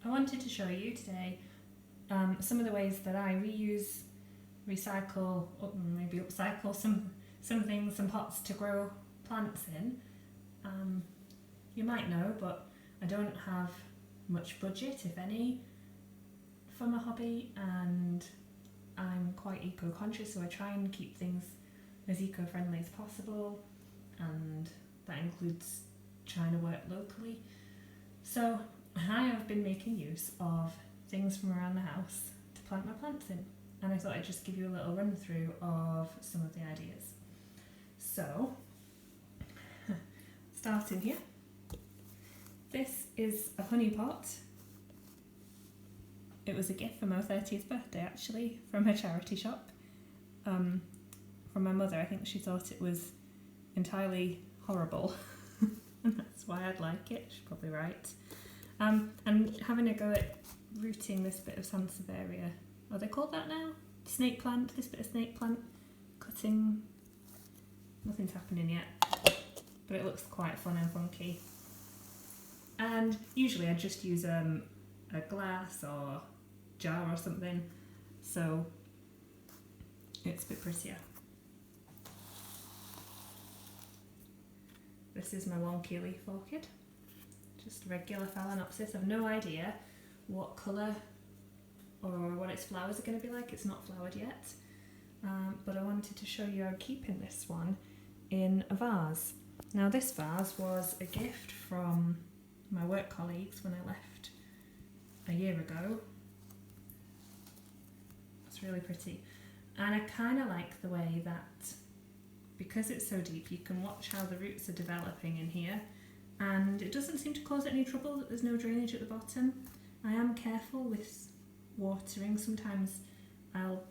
I wanted to show you today some of the ways that I reuse, recycle, or maybe upcycle some things, some pots to grow plants in. You might know, but I don't have much budget, if any, for my hobby, and I'm quite eco-conscious, so I try and keep things as eco-friendly as possible, and that includes trying to work locally. So I have been making use of things from around the house to plant my plants in, and I thought I'd just give you a little run through of some of the ideas. So, starting here, this is a honey pot. It was a gift for my 30th birthday, actually, from a charity shop. From my mother. I think she thought it was entirely horrible, and that's why I'd like it. She's probably right. And having a go at rooting this bit of Sansevieria. Are they called that now? Snake plant. This bit of snake plant. Cutting. Nothing's happening yet, but it looks quite fun and funky. And usually I just use a glass or jar or something, so it's a bit prettier. This is my wonky leaf orchid, just a regular phalaenopsis. I've no idea what colour or what its flowers are going to be like. It's not flowered yet, but I wanted to show you I'm keeping this one in a vase. Now this vase was a gift from my work colleagues when I left a year ago. It's really pretty, and I kind of like the way that, because it's so deep, you can watch how the roots are developing in here, and it doesn't seem to cause any trouble that there's no drainage at the bottom. I am careful with watering. Sometimes I'll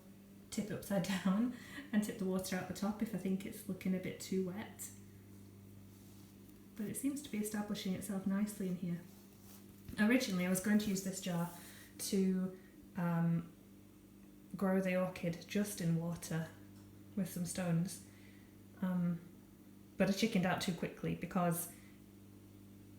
tip it upside down and tip the water out the top if I think it's looking a bit too wet. But it seems to be establishing itself nicely in here. Originally I was going to use this jar to grow the orchid just in water with some stones, but I chickened out too quickly because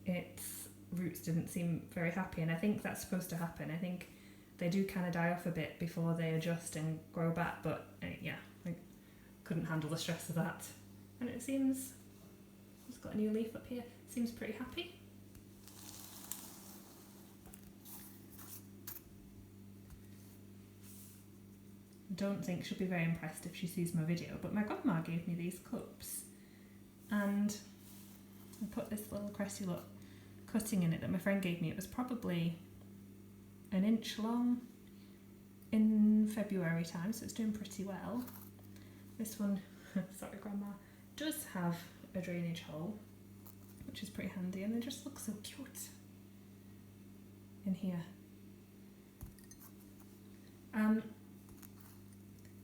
its roots didn't seem very happy, and I think that's supposed to happen. I think they do kind of die off a bit before they adjust and grow back, but yeah, I couldn't handle the stress of that. And it seems it's got a new leaf up here. Seems pretty happy. I don't think she'll be very impressed if she sees my video, but my godma gave me these cups, and I put this little cressy look cutting in it that my friend gave me. It was probably an inch long in February time, so it's doing pretty well. This one, sorry grandma, does have a drainage hole, which is pretty handy, and they just look so cute in here.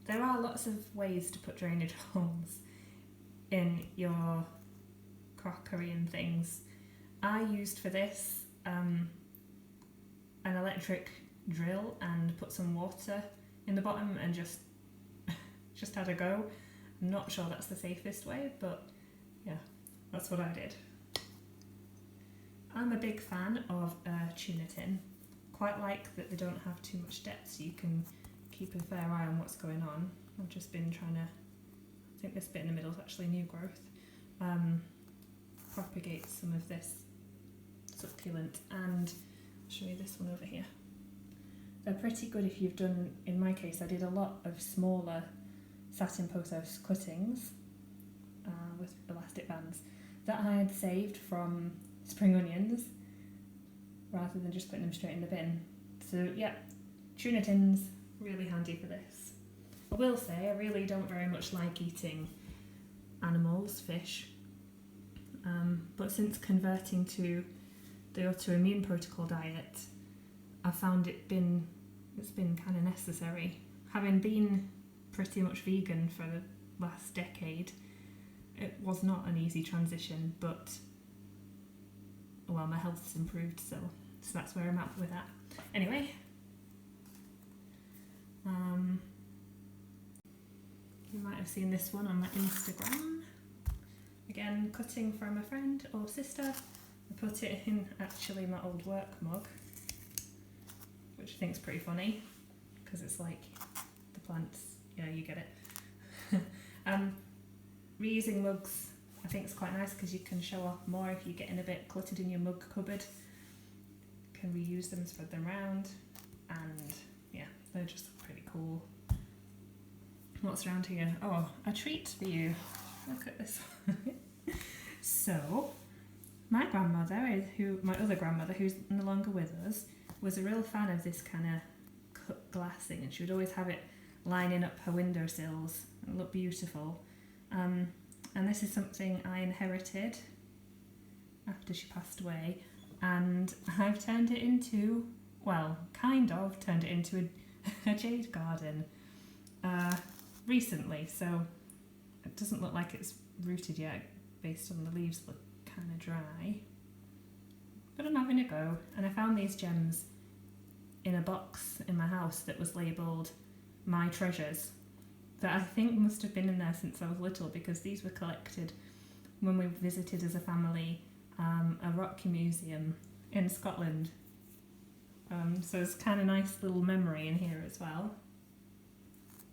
There are lots of ways to put drainage holes in your crockery and things. I used for this an electric drill and put some water in the bottom and just had a go. I'm not sure that's the safest way, but yeah, that's what I did. I'm a big fan of a tuna tin. Quite like that they don't have too much depth, so you can keep a fair eye on what's going on. I've just been trying to, I think this bit in the middle is actually new growth, propagate some of this succulent, and I'll show you this one over here. They're pretty good if you've done, in my case I did a lot of smaller satin pothos cuttings with elastic bands that I had saved from spring onions rather than just putting them straight in the bin. So yeah, tuna tins, really handy for this. I will say I really don't very much like eating animals, fish, but since converting to the autoimmune protocol diet, I found it's been kind of necessary. Having been pretty much vegan for the last decade, it was not an easy transition, but well, my health's improved, so that's where I'm at with that. Anyway, you might have seen this one on my Instagram. Again, cutting from a friend or sister. I put it in actually my old work mug. which I think is pretty funny because it's like the plants, yeah, you get it. Reusing mugs I think is quite nice because you can show off more if you're getting a bit cluttered in your mug cupboard. You can reuse them, spread them around, and yeah, they're just pretty cool. What's around here? Oh, a treat for you. Look at this one. So, my other grandmother, who's no longer with us, was a real fan of this kind of cut glass thing, and she would always have it lining up her windowsills. It looked beautiful. And this is something I inherited after she passed away, and I've turned it into, well, kind of turned it into a jade garden recently, so it doesn't look like it's rooted yet based on the leaves look kind of dry, but I'm having a go. And I found these gems in a box in my house that was labelled My Treasures, that I think must have been in there since I was little, because these were collected when we visited as a family a rock museum in Scotland. So it's kind of nice little memory in here as well.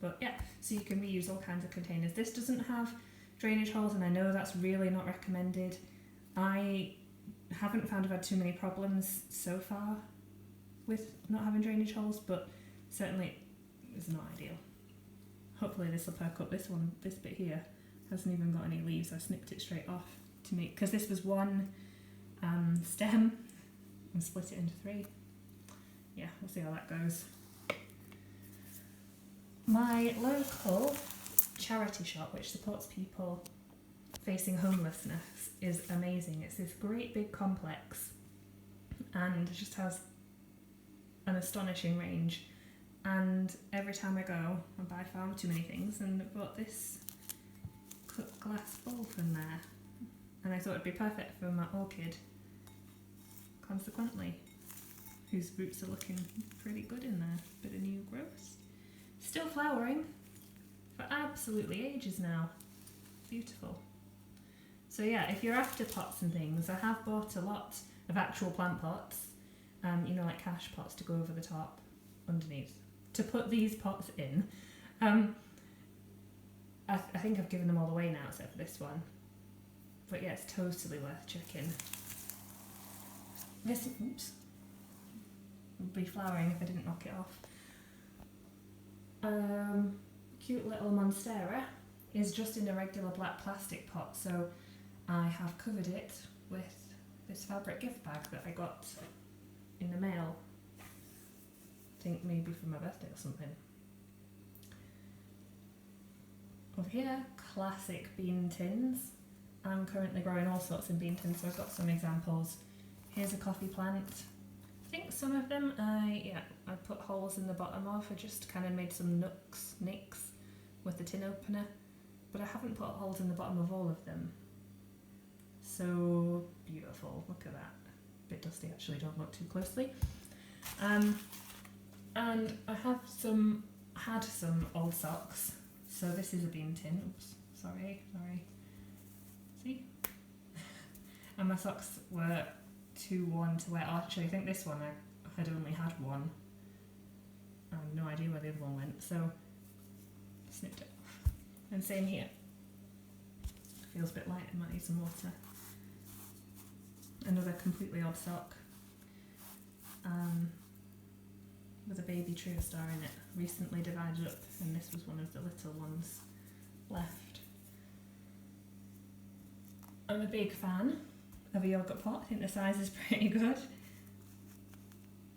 But yeah, so you can reuse all kinds of containers. This doesn't have drainage holes, and I know that's really not recommended. I haven't found I've had too many problems so far with not having drainage holes, but certainly it's not ideal. Hopefully this will perk up. This bit here hasn't even got any leaves. I snipped it straight off to make, because this was one stem, and split it into 3. Yeah, we'll see how that goes. My local charity shop, which supports people facing homelessness, is amazing. It's this great big complex and just has an astonishing range. And every time I go, I buy far too many things, and I've got this cut glass bowl from there. And I thought it'd be perfect for my orchid, consequently, whose roots are looking pretty good in there. Bit of new growth. Still flowering for absolutely ages now. Beautiful. So yeah, if you're after pots and things, I have bought a lot of actual plant pots, you know, like cash pots to go over the top, underneath, to put these pots in. I think I've given them all away now except for this one. But yeah, it's totally worth checking. This, oops, would be flowering if I didn't knock it off. Cute little monstera is just in a regular black plastic pot, so I have covered it with this fabric gift bag that I got in the mail. I think maybe for my birthday or something. Over here, classic bean tins. I'm currently growing all sorts in bean tins, so I've got some examples. Here's a coffee plant. I think some of them I put holes in the bottom of. I just kind of made some nicks with the tin opener, but I haven't put holes in the bottom of all of them. So beautiful, look at that. Bit dusty actually, don't look too closely. And I have had some old socks. So this is a bean tin. Oops, sorry. See? And my socks were too worn to wear. Actually, I think this one I had only had one. I have no idea where the other one went, so snipped it off. And same here. Feels a bit light, I might need some water. Another completely odd sock. With a baby trio star in it, recently divided up, and this was one of the little ones left. I'm a big fan of a yogurt pot. I think the size is pretty good.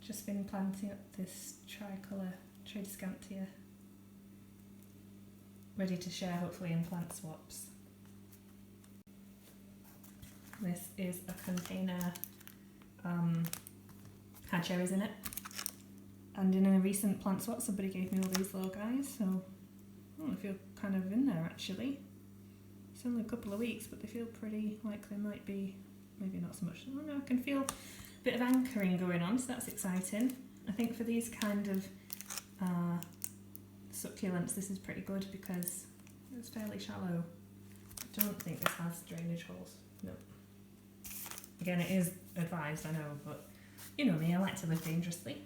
Just been planting up this tricolour tradescantia, ready to share hopefully in plant swaps. This is a container, had cherries in it, and in a recent plant swap somebody gave me all these little guys, so I feel kind of in there actually. It's only a couple of weeks, but they feel pretty like they might be, maybe not so much. I don't know, I can feel a bit of anchoring going on, so that's exciting. I think for these kind of succulents this is pretty good because it's fairly shallow. I don't think this has drainage holes, no. Again, it is advised, I know, but you know me, I like to live dangerously.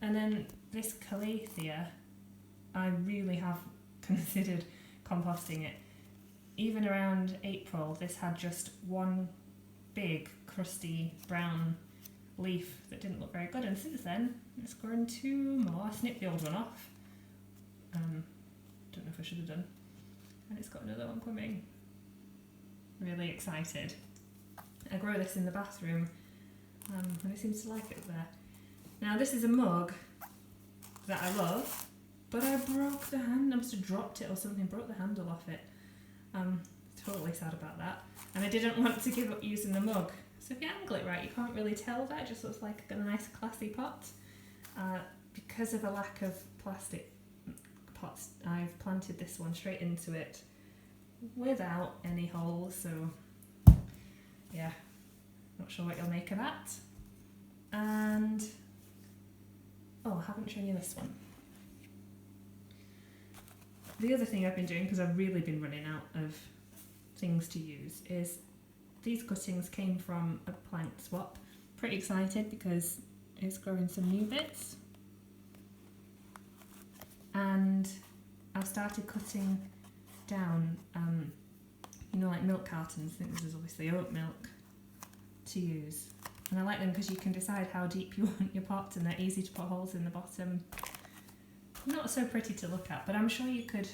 And then this calathea, I really have considered composting it. Even around April, this had just one big crusty brown leaf that didn't look very good, and since then it's grown two more. I snipped the old one off. Don't know if I should have done. And it's got another one coming. Really excited. I grow this in the bathroom, and it seems to like it there. Now this is a mug that I love, but I broke the hand. I must have dropped it or something, broke the handle off it. Totally sad about that. And I didn't want to give up using the mug. So if you angle it right, you can't really tell that. It just looks like a nice classy pot. Because of a lack of plastic pots, I've planted this one straight into it without any holes. So yeah, not sure what you'll make of that. And oh, I haven't shown you this one. The other thing I've been doing, because I've really been running out of things to use, is these cuttings came from a plant swap. Pretty excited because it's growing some new bits. And I've started cutting down, you know, like milk cartons. I think this is obviously oat milk to use. And I like them because you can decide how deep you want your pot, and they're easy to put holes in the bottom. Not so pretty to look at, but I'm sure you could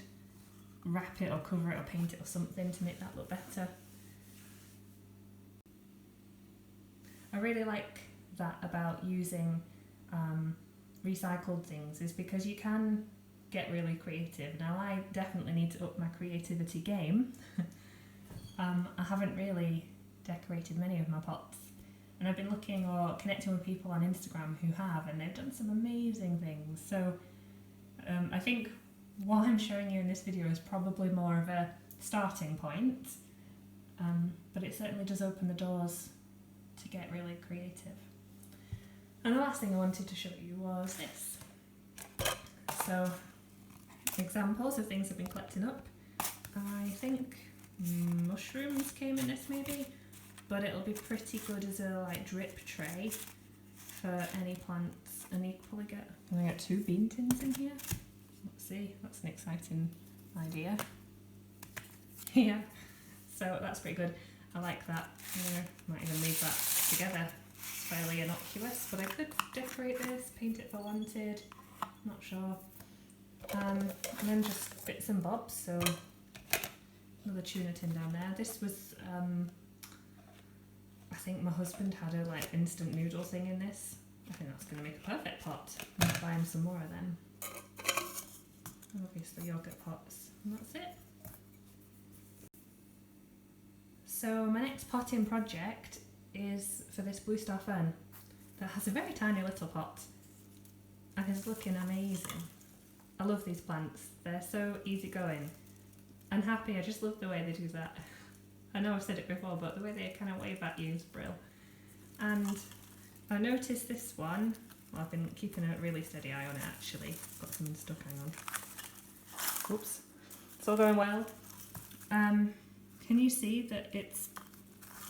wrap it or cover it or paint it or something to make that look better. I really like that about using recycled things, is because you can get really creative. Now I definitely need to up my creativity game. I haven't really decorated many of my pots, and I've been looking or connecting with people on Instagram who have, and they've done some amazing things. So I think what I'm showing you in this video is probably more of a starting point, but it certainly does open the doors to get really creative. And the last thing I wanted to show you was this. So, examples of things I've been collecting up. I think mushrooms came in this maybe, but it'll be pretty good as a like drip tray for any plants, and you can probably get 2 bean tins in here. Let's see, that's an exciting idea. Yeah, so that's pretty good. I like that. Might even leave that together. It's fairly innocuous, but I could decorate this, paint it if I wanted, not sure. And then just bits and bobs. So another tuna tin down there. This was, I think my husband had a like instant noodle thing in this. I think that's going to make a perfect pot. I'm going to buy him some more of them. And obviously yogurt pots, and that's it. So my next potting project is for this blue star fern that has a very tiny little pot and is looking amazing. I love these plants, they're so easygoing and happy. I just love the way they do that. I know I've said it before, but the way they kind of wave at you is brill. And I noticed this one, well, I've been keeping a really steady eye on it actually. Got something stuck, hang on. Oops, it's all going well. Can you see that it's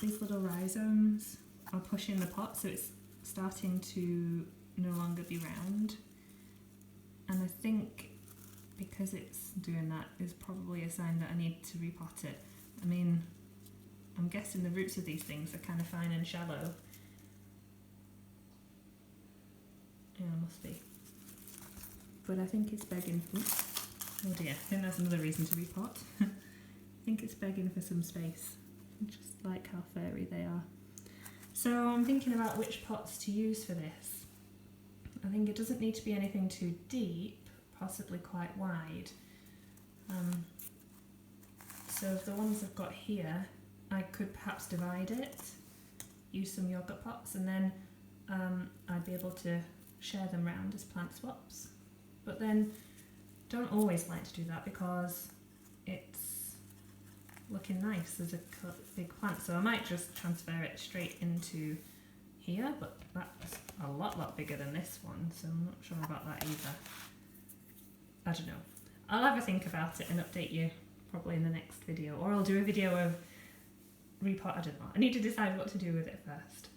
these little rhizomes are pushing the pot, so it's starting to no longer be round? And I think because it's doing that is probably a sign that I need to repot it. I mean, I'm guessing the roots of these things are kind of fine and shallow. Yeah, must be. But I think it's begging. Oops. Oh dear, I think that's another reason to repot. I think it's begging for some space. I just like how fairy they are. So I'm thinking about which pots to use for this. I think it doesn't need to be anything too deep, possibly quite wide. So of the ones I've got here, I could perhaps divide it, use some yogurt pots, and then I'd be able to share them round as plant swaps. But then don't always like to do that because it's looking nice as a big plant. So I might just transfer it straight into here, but that's a lot bigger than this one, so I'm not sure about that either. I don't know. I'll have a think about it and update you probably in the next video, or I'll do a video of repot. I don't know. I need to decide what to do with it first.